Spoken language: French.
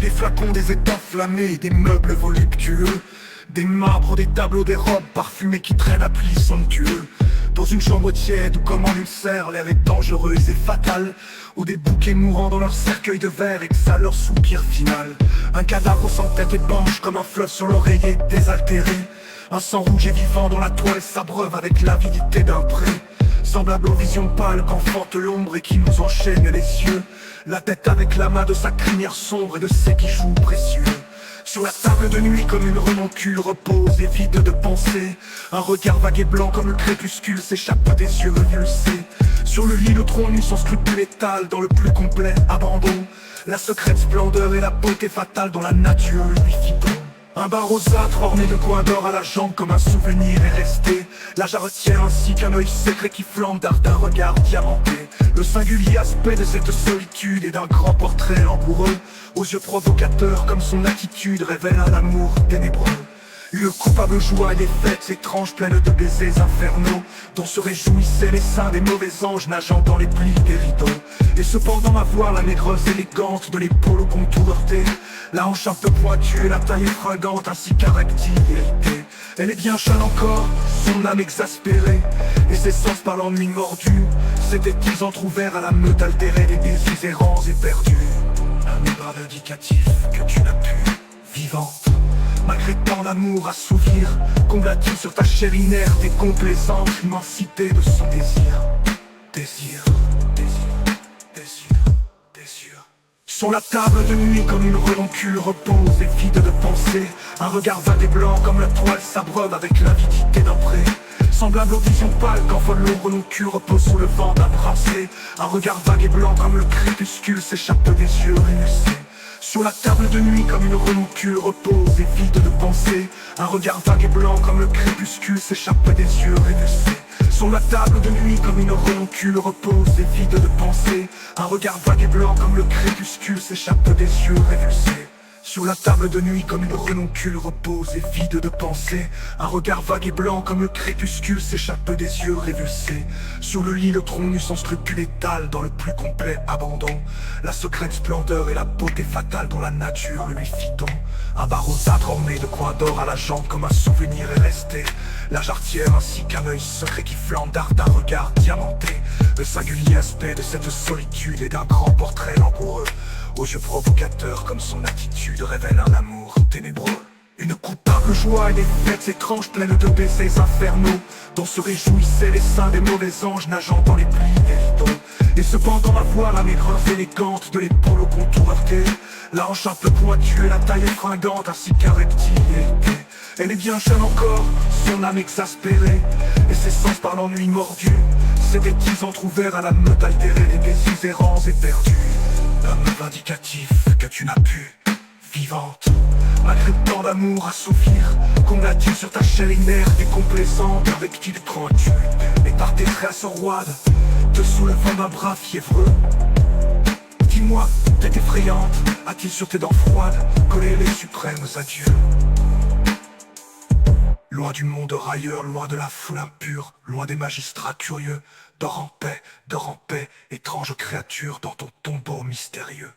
des flacons, des états flammés, des meubles voluptueux, des marbres, des tableaux, des robes parfumées qui traînent à plis somptueux. Dans une chambre tiède où comme en ulcère l'air est dangereux et fatal, où des bouquets mourants dans leur cercueil de verre exhalent leur soupir final. Un cadavre sans tête épanche comme un fleuve sur l'oreiller désaltéré. Un sang rouge et vivant dont la toile s'abreuve avec l'avidité d'un pré. Semblable aux visions pâles qu'enfante l'ombre et qui nous enchaîne les yeux. La tête avec la main de sa crinière sombre et de ses bijoux précieux. Sur la table de nuit comme une renoncule repose et vide de pensée. Un regard vague et blanc comme le crépuscule s'échappe des yeux révulsés. Sur le lit le tronc nu sans scrupule étale dans le plus complet abandon. La secrète splendeur et la beauté fatale dont la nature lui fit don. Un bar rosâtre orné de coins d'or à la jambe comme un souvenir est resté. La jarretière ainsi qu'un œil secret qui flambe d'un regard diamanté. Le singulier aspect de cette solitude et d'un grand portrait langoureux, aux yeux provocateurs comme son attitude révèle un amour ténébreux. Une coupable joie et des fêtes étranges pleines de baisers infernaux, dont se réjouissaient les seins des mauvais anges nageant dans les plis des rideaux. Et cependant à voir la négresse élégante de l'épaule au contour heurté, la hanche un peu pointue et la taille fringante ainsi qu'un rectile irrité. Elle est bien jeune encore, son âme exaspérée, et ses sens par l'ennui mordu s'étaient-ils entr'ouverts à la meute altérée des désirs errants et perdus. Un ébrave indicatif que tu n'as pu, vivante, malgré tant d'amour assouvir, combla-t-il sur ta chair inerte et complaisante l'immensité de son désir. Désir, désir, désir, désir. Sur la table de nuit comme une renoncule repose et vide de pensée. Un regard vague et blanc comme la toile s'abreuve avec l'avidité d'un pré. Semblable aux visions pâles qu'envole l'ombre renoncule repose sous le vent d'un bracelet. Un regard vague et blanc comme le crépuscule s'échappe des yeux révulsés. Sur la table de nuit comme une renoncule repose et vide de pensée. Un regard vague et blanc comme le crépuscule s'échappe des yeux révulsés. Sur la table de nuit comme une renoncule repose et vide de pensée. Un regard vague et blanc comme le crépuscule s'échappe des yeux révulsés. Sur la table de nuit comme une renoncule repose et vide de pensée. Un regard vague et blanc comme le crépuscule s'échappe des yeux révulsés. Sur le lit le tronc nu sans scrupule étale dans le plus complet abandon. La secrète splendeur et la beauté fatale dont la nature lui fit don. Un bar rosâtre orné de coins d'or à la jambe comme un souvenir est resté. La jarretière ainsi qu'un œil secret qui flambe d'un regard diamanté. Le singulier aspect de cette solitude et d'un grand portrait langoureux, aux yeux provocateurs comme son attitude révèle un amour ténébreux. Une coupable joie et des fêtes étranges pleines de baisers infernaux, dont se réjouissaient les seins des mauvais anges nageant dans les plis des rideaux. Et cependant à voir la maigreur élégante de l'épaule au contour heurté, la hanche un peu pointue et la taille fringante ainsi qu'un rectile irrité. Elle est bien jeune encore, son âme exaspérée, et ses sens par l'ennui mordu s'étaient-ils entr'ouverts à la meute altérée des désirs errants et perdus. L'homme vindicatif que tu n'as pu, vivante, malgré tant d'amour assouvir, combla-t-il sur ta chair inerte et complaisante avec qui tranquille, et par tes traces roides, te soulevant d'un bras fiévreux. Dis-moi, tête effrayante, a-t-il sur tes dents froides collé les suprêmes adieux? Loin du monde railleur, loin de la foule impure, loin des magistrats curieux, dors en paix, étrange créature dans ton tombeau mystérieux.